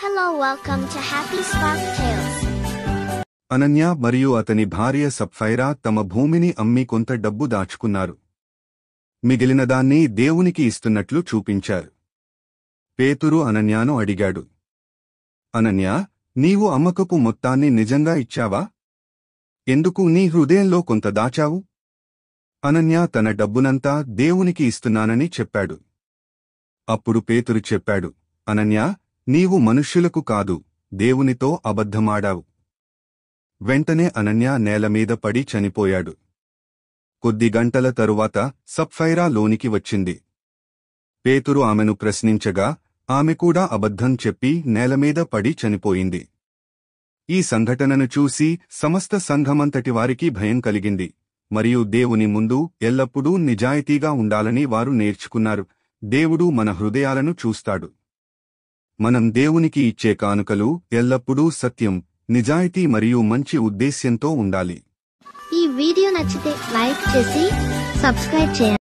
Hello, welcome to Happy Spark Tales. Ananya మరియు అతని భార్య సప్ఫైరా తమ భూమిని అమ్మి కొంత డబ్బు దాచుకున్నారు. మిగిలినదాన్ని దేవునికి ఇస్తున్నట్లు చూపించారు. పేతురు అనన్యాను అడిగాడు, అనన్య, నీవు అమ్మకపు మొత్తాన్ని నిజంగా ఇచ్చావా? ఎందుకు నీ హృదయంలో కొంత దాచావు? అనన్య తన డబ్బునంతా దేవునికి ఇస్తున్నానని చెప్పాడు. అప్పుడు పేతురు చెప్పాడు, అనన్య, నీవు మనుష్యులకు కాదు, దేవునితో అబద్ధమాడావు. వెంటనే అనన్య నేలమీద పడి చనిపోయాడు. కొద్ది గంటల తరువాత సప్ఫైరా లోనికి వచ్చింది. పేతురు ఆమెను ప్రశ్నించగా ఆమె కూడా అబద్ధం చెప్పి నేలమీద పడి చనిపోయింది. ఈ సంఘటనను చూసి సమస్త సంఘమంతటివారికి భయం కలిగింది మరియు దేవుని ముందు ఎల్లప్పుడూ నిజాయితీగా ఉండాలని వారు నేర్చుకున్నారు. దేవుడు మన హృదయాలను చూస్తాడు. మనం దేవునికి ఇచ్చే కానుకలు ఎల్లప్పుడూ సత్యం, నిజాయితీ మరియు మంచి ఉద్దేశ్యంతో ఉండాలి. ఈ వీడియో నచ్చితే లైక్ చేసి సబ్స్క్రైబ్ చేయండి.